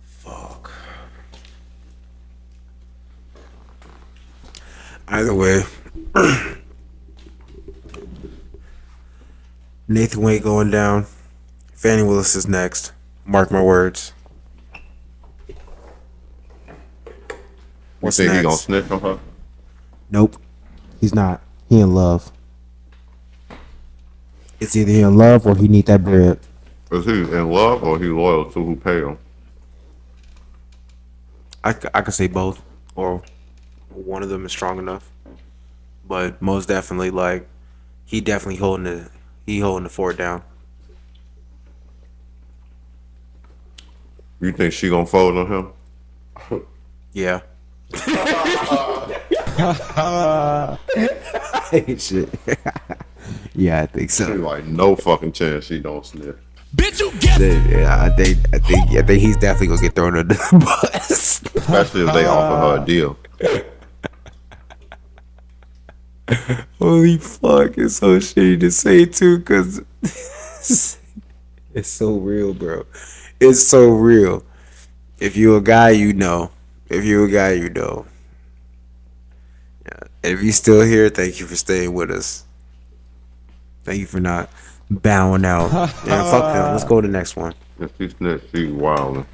Fuck. Either way, Nathan Wade going down. Fannie Willis is next. Mark my words. What's next? He gonna snitch on her? Nope, he's not. He in love. It's either he in love or he need that bread. Is he in love or he loyal to who pay him? I could say both, or one of them is strong enough. But most definitely, like, he definitely holding the fort down. You think she gonna fold on him? Yeah. Shit. Yeah, I think so. She's like, no fucking chance she don't snitch. Bitch, you get it. Yeah, I think he's definitely gonna get thrown under the bus. Especially if they offer her a deal. Holy fuck, it's so shitty to say too, cause it's so real, bro. It's so real. If you a guy, you know. If you a guy, you know. Yeah. And if you still here, thank you for staying with us. Thank you for not bowing out. Yeah, fuck them. Let's go to the next one. If she snitched, she's wilding.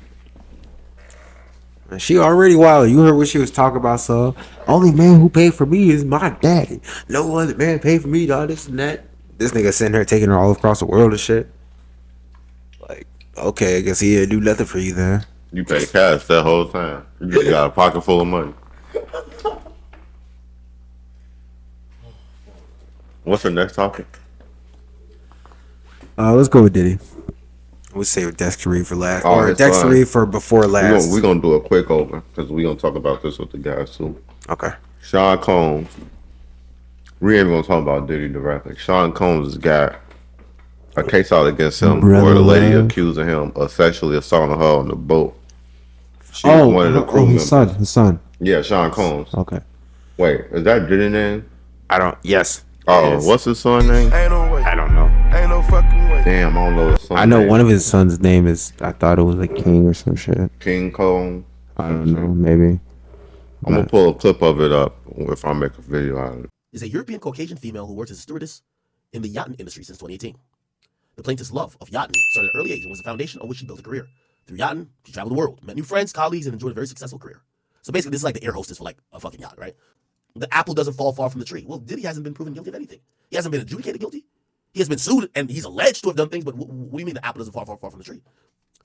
She already wild. You heard what she was talking about, so only man who paid for me is my daddy. No other man paid for me, dog. This and that. This nigga sitting here taking her all across the world and shit. Like, okay, I guess he didn't do nothing for you then. You pay cash that whole time. You just got a pocket full of money. What's the next topic? Let's go with Diddy. We'll save Dexter for last. Oh, or Dexter for before last. We're gonna do a quick over because we're gonna talk about this with the guys too. Okay. Sean Combs. We ain't gonna talk about Diddy directly. Sean Combs has got a case out against him where the lady accusing him of sexually assaulting her on the boat. She was one of the crew members. His son. Yeah, Sean Combs. Okay. Wait, is that Diddy name? Yes. Oh, what's his son's name? Ain't no way. I don't know. Ain't no fucking way. Damn, I don't know his son's I know name. one of his son's name is, I thought it was like King or some shit. King Combs. I don't know, maybe. I'm gonna pull a clip of it up if I make a video out of it. Is a European Caucasian female who works as a stewardess in the yachting industry since 2018. The plaintiff's love of yachting started at an early age and was the foundation on which she built a career. Through yachting, she traveled the world, met new friends, colleagues, and enjoyed a very successful career. So basically, this is like the air hostess for like a fucking yacht, right? The apple doesn't fall far from the tree. Well, Diddy hasn't been proven guilty of anything. He hasn't been adjudicated guilty. He has been sued, and he's alleged to have done things, but what do you mean the apple doesn't fall far from the tree?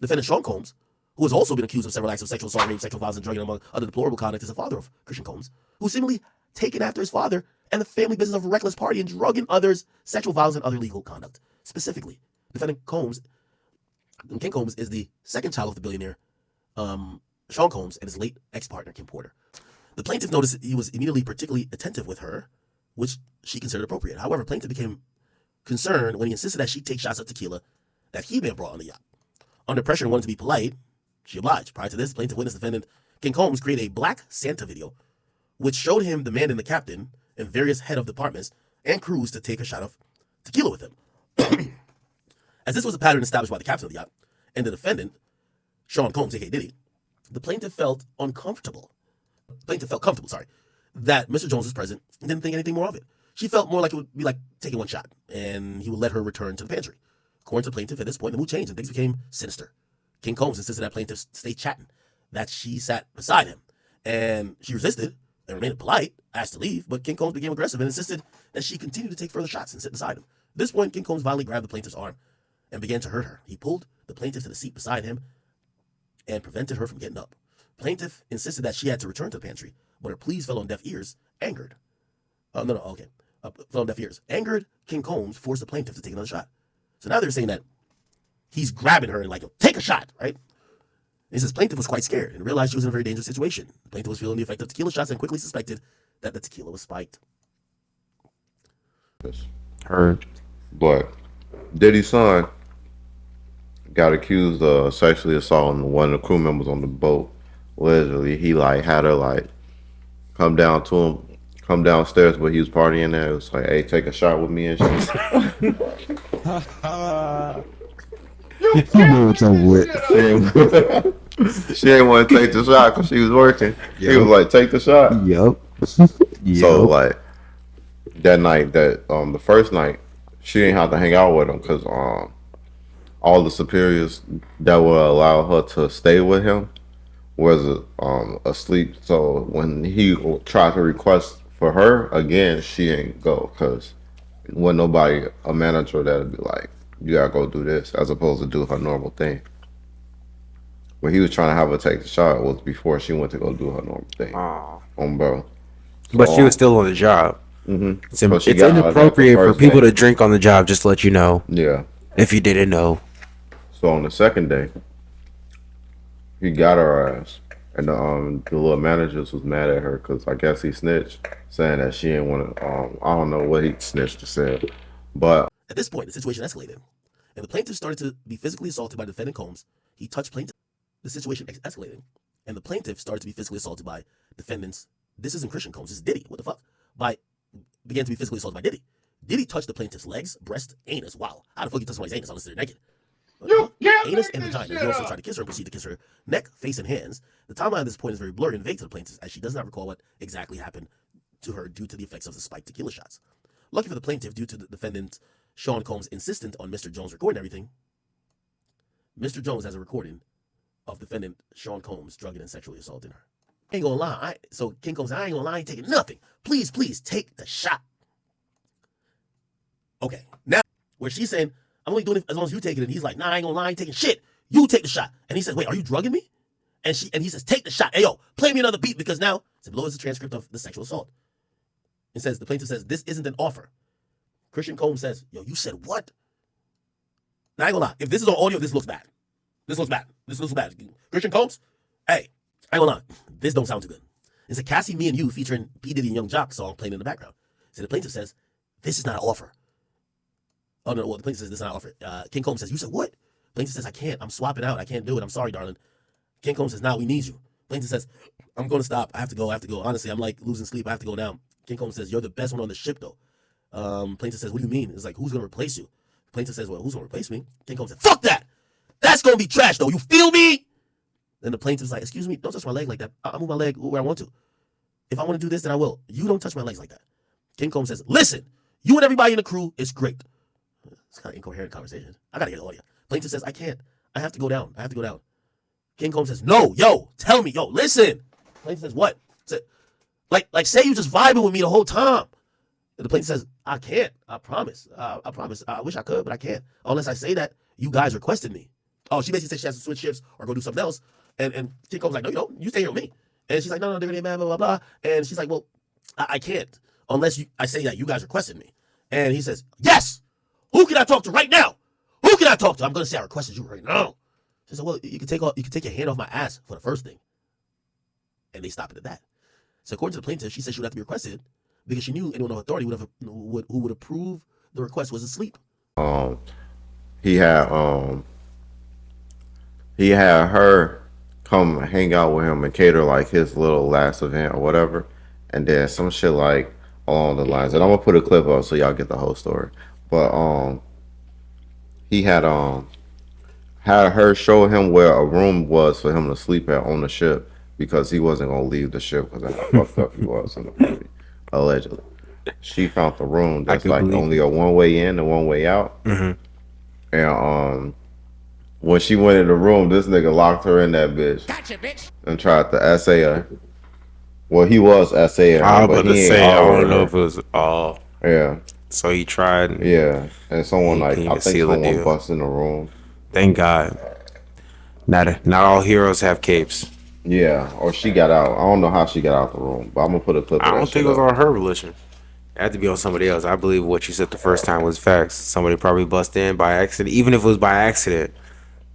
Defendant Sean Combs, who has also been accused of several acts of sexual assault, rape, sexual violence, and drugging among other deplorable conduct, is the father of Christain Combs, who seemingly taken after his father and the family business of reckless party and drugging others, sexual violence, and other illegal conduct. Specifically, defendant King Combs is the second child of the billionaire Sean Combs and his late ex-partner Kim Porter. The plaintiff noticed he was immediately particularly attentive with her, which she considered appropriate. However, plaintiff became concerned when he insisted that she take shots of tequila that he had brought on the yacht. Under pressure and wanting to be polite, she obliged. Prior to this, plaintiff witness defendant King Combs created a Black Santa video, which showed him demanding the captain and various head of departments and crews to take a shot of tequila with him. As this was a pattern established by the captain of the yacht and the defendant, Sean Combs, aka Diddy, the plaintiff felt comfortable, that Mr. Jones was present and didn't think anything more of it. She felt more like it would be like taking one shot, and he would let her return to the pantry. According to the plaintiff, at this point, the mood changed and things became sinister. King Combs insisted that plaintiff stay chatting, that she sat beside him, and she resisted and remained polite, asked to leave, but King Combs became aggressive and insisted that she continue to take further shots and sit beside him. At this point, King Combs violently grabbed the plaintiff's arm and began to hurt her. He pulled the plaintiff to the seat beside him and prevented her from getting up. Plaintiff insisted that she had to return to the pantry, but her pleas fell on deaf ears. Fell on deaf ears. Angered, King Combs forced the plaintiff to take another shot. So now they're saying that he's grabbing her and like, take a shot, right? And he says plaintiff was quite scared and realized she was in a very dangerous situation. The plaintiff was feeling the effect of tequila shots and quickly suspected that the tequila was spiked. Heard. But Diddy's son got accused of sexually assaulting one of the crew members on the boat. Literally, he like had her like come down to him come downstairs, but he was partying there. It was like, hey, take a shot with me and shit. You know what's up with. She ain't want to take the shot because she was working. He was like, take the shot. Yep. So like that night, the first night, she didn't have to hang out with him because all the superiors that would allow her to stay with him was asleep. So when he tried to request for her again, she ain't go because wasn't nobody a manager that'd be like, you gotta go do this as opposed to do her normal thing. When he was trying to have her take the shot was before she went to go do her normal thing. Bro. So, But she was still on the job. Mm-hmm. It's inappropriate for people to drink on the job, just to let you know. Yeah. If you didn't know. So on the second day, he got her ass. And the little managers was mad at her because I guess he snitched, saying that she didn't want to, I don't know what he snitched to say. But at this point, the situation escalated, and the plaintiff started to be physically assaulted by defendant Combs. He touched plaintiff. The situation escalated, and the plaintiff started to be physically assaulted by defendants. This isn't Christian Combs, this is Diddy. What the fuck? Began to be physically assaulted by Diddy. Diddy touched the plaintiff's legs, breast, anus. Wow. How the fuck you touch somebody's anus unless they're naked? Anus and vagina. He also tried to kiss her and proceeded to kiss her neck, face, and hands. The timeline at this point is very blurry and vague to the plaintiff, as she does not recall what exactly happened to her due to the effects of the spiked tequila shots. Lucky for the plaintiff, due to the defendant Sean Combs' insistent on Mr. Jones recording everything, Mr. Jones has a recording of defendant Sean Combs drugging and sexually assaulting her. Ain't gonna lie. So King Combs, I ain't gonna lie, I ain't taking nothing. Please, please take the shot. Okay, now where she's saying, I'm only doing it as long as you take it, and he's like, nah, I ain't gonna lie, I ain't taking shit. You take the shot. And he says, wait, are you drugging me? And he says, take the shot. Hey yo, play me another beat, because now, so below is the transcript of the sexual assault. It says, the plaintiff says, this isn't an offer. Christian Combs says, yo, you said what? Now I ain't gonna lie, if this is on audio, this looks bad. This looks bad. This looks bad. Christian Combs, hey, I ain't gonna lie, this don't sound too good. It's a Cassie, Me and You featuring P. Diddy and Young Jock song playing in the background. So the plaintiff says, this is not an offer. Oh, no, well, the plaintiff says this is not an offer. King Combs says, you said what? Plaintiff says, I can't. I'm swapping out. I can't do it. I'm sorry, darling. King Combs says, nah, we need you. Plaintiff says, I'm going to stop. I have to go. Honestly, I'm like losing sleep. I have to go now. King Combs says, you're the best one on the ship, though. Plaintiff says, what do you mean? It's like, who's going to replace you? Plaintiff says, well, who's going to replace me? King Combs says, fuck that. That's going to be trash, though. You feel me? Then the plaintiff's like, excuse me, don't touch my leg like that. I'll move my leg where I want to. If I want to do this, then I will. You don't touch my legs like that. King Combs says, listen, you and everybody in the crew is great. It's kind of incoherent conversation. I got to hear the audio. Plaintiff says, I can't. I have to go down. King Combs says, no, yo, tell me, yo, listen. Plaintiff says, what? Like say you just vibing with me the whole time. And the plaintiff says, I can't. I promise. I promise. I wish I could, but I can't. Unless I say that you guys requested me. Oh, she basically said she has to switch shifts or go do something else. And King Combs like, no, you don't. You stay here with me. And she's like, no, they're gonna get mad, blah, blah, blah. And she's like, well, I can't unless I say that you guys requested me. And he says, yes. Who can I talk to right now? Who can I talk to? I'm gonna say I requested you right now. She said, well, you can take your hand off my ass for the first thing. And they stop it at that. So according to the plaintiff, she said she would have to be requested because she knew anyone of authority who would approve the request was asleep. He had her come hang out with him and cater like his little last event or whatever, and then some shit like along the lines. And I'm gonna put a clip up so y'all get the whole story. But he had her show him where a room was for him to sleep at on the ship because he wasn't gonna leave the ship because of how fucked up he was in the movie, allegedly. She found the room that's like only a one-way in and one-way out. Mm-hmm. And when she went in the room, this nigga locked her in that bitch. Gotcha, bitch. And tried to essay her. Well, he was essaying her, but he ain't I don't know if it was all. Yeah. So he tried. Yeah. And someone I think someone busted in the room. Thank God. Not all heroes have capes. Yeah. Or she got out. I don't know how she got out the room, but I'm gonna put a clip of that. I don't think it was on her volition. It had to be on somebody else. I believe what you said the first time was facts. Somebody probably busted in by accident, even if it was by accident.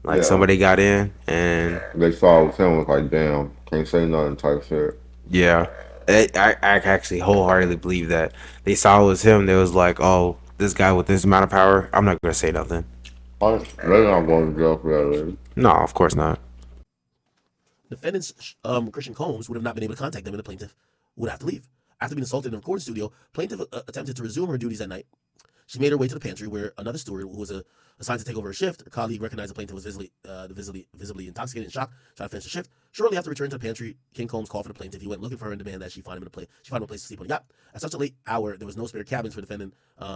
Like somebody got in and they saw it was him, was like, damn, can't say nothing type shit. Yeah. I actually wholeheartedly believe that. They saw it was him. They was like, oh, this guy with this amount of power, I'm not going to say nothing. They're not going to jail for that, lady. No, of course not. Defendants Christian Combs would have not been able to contact them, and the plaintiff would have to leave. After being assaulted in the recording studio, plaintiff attempted to resume her duties that night. She made her way to the pantry where another steward, who was assigned to take over her shift, her colleague recognized the plaintiff was visibly intoxicated and shocked, tried to finish the shift. Shortly after returning to the pantry, King Combs called for the plaintiff. He went looking for her and demanded that she find him a place to sleep on the yacht. At such a late hour, there was no spare cabins for defendant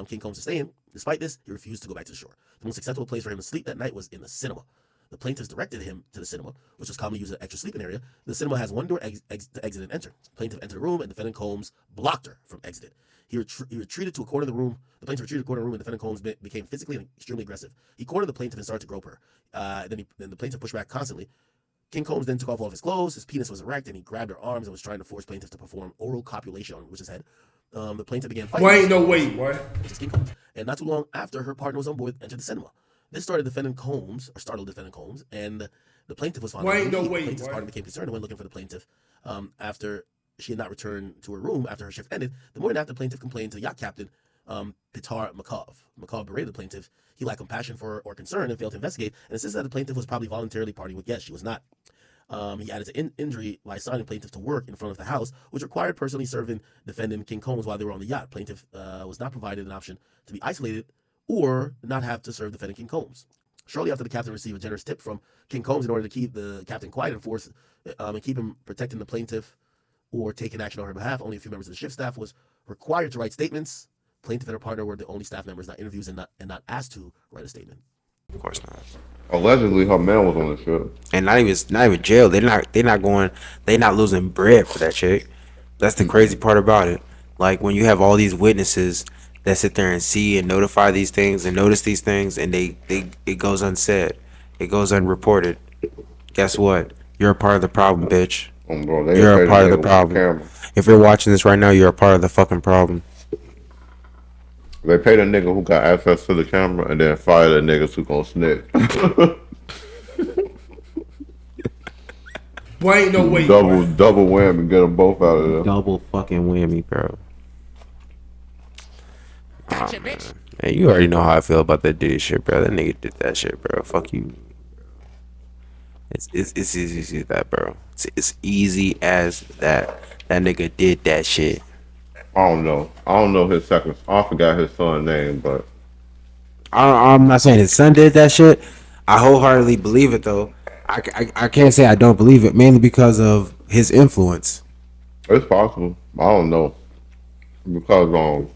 King Combs to stay in. Despite this, he refused to go back to the shore. The most acceptable place for him to sleep that night was in the cinema. The plaintiffs directed him to the cinema, which was commonly used as an extra sleeping area. The cinema has one door to exit and enter. The plaintiff entered the room, and defendant Combs blocked her from exiting. He retreated to a corner of the room. The plaintiff retreated to a corner of the room, and defendant Combs became physically and extremely aggressive. He cornered the plaintiff and started to grope her. Then the plaintiff pushed back constantly. King Combs then took off all of his clothes. His penis was erect, and he grabbed her arms and was trying to force plaintiff to perform oral copulation on Witch's head. The plaintiff began fighting. Why ain't no way, boy? Which is King Combs. And not too long after, her partner was on board, entered the cinema. This startled defendant Combs, and the plaintiff was found. Why ain't no way, The plaintiff's boy? partner became concerned and went looking for the plaintiff. After she had not returned to her room after her shift ended, the morning after, the plaintiff complained to the yacht captain, Pitar Makov. Makov berated the plaintiff. He lacked compassion for or concern and failed to investigate, and insisted that the plaintiff was probably voluntarily partying with guests. She was not. He added to injury by assigning plaintiff to work in front of the house, which required personally serving defendant King Combs while they were on the yacht. Plaintiff was not provided an option to be isolated or not have to serve defendant King Combs. Shortly after, the captain received a generous tip from King Combs in order to keep the captain quiet and keep him protecting the plaintiff or taking action on her behalf. Only a few members of the shift staff was required to write statements. Plaintiff and her partner were the only staff members not interviewed and not asked to write a statement. Of course not. Allegedly, her man was on the ship. And not even jail. They're not losing bread for that chick. That's the crazy part about it. Like, when you have all these witnesses that sit there and see and notify these things and notice these things, and it goes unsaid, it goes unreported. Guess what? You're a part of the problem, bitch. Bro, You're a part of the problem. If you're watching this right now, you're a part of the fucking problem. They paid a nigga who got access to the camera and then fired the niggas who gonna snitch. Why ain't no way, double whammy, get them both out of there. Double fucking whammy, bro. Gotcha, bitch. Man, you already know how I feel about that Diddy shit, bro. That nigga did that shit, bro. Fuck you. It's easy as that, bro. It's easy as that. That nigga did that shit. I don't know his second. I forgot his son's name, but I'm not saying his son did that shit. I wholeheartedly believe it, though. I can't say I don't believe it, mainly because of his influence. it's possible. I don't know because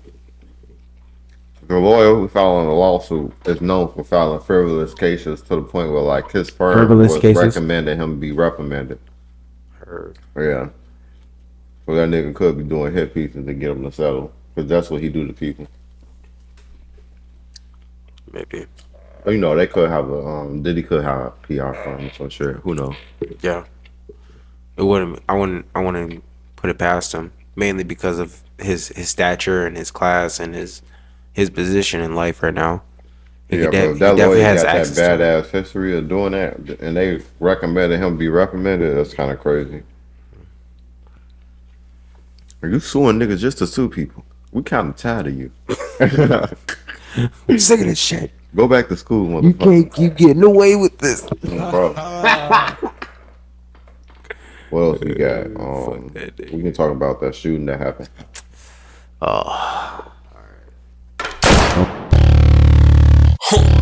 the lawyer who filed a lawsuit is known for filing frivolous cases to the point where, like, his firm was recommending him be reprimanded. Heard. Yeah. So that nigga could be doing hit pieces to get him to settle, because that's what he do to people. Maybe. But, you know, they could have Diddy could have a PR firm or some shit. Who knows? Yeah. It wouldn't. I wouldn't put it past him, mainly because of his stature and his class and his position in life right now. Yeah, but that lawyer got that badass history of doing that, and they recommended him be reprimanded. That's kind of crazy. Are you suing niggas just to sue people? We kind of tired of you. We're sick of this shit. Go back to school, motherfucker. You can't keep getting away with this. Bro. What else we got? We can talk about that shooting that happened. Oh. All right.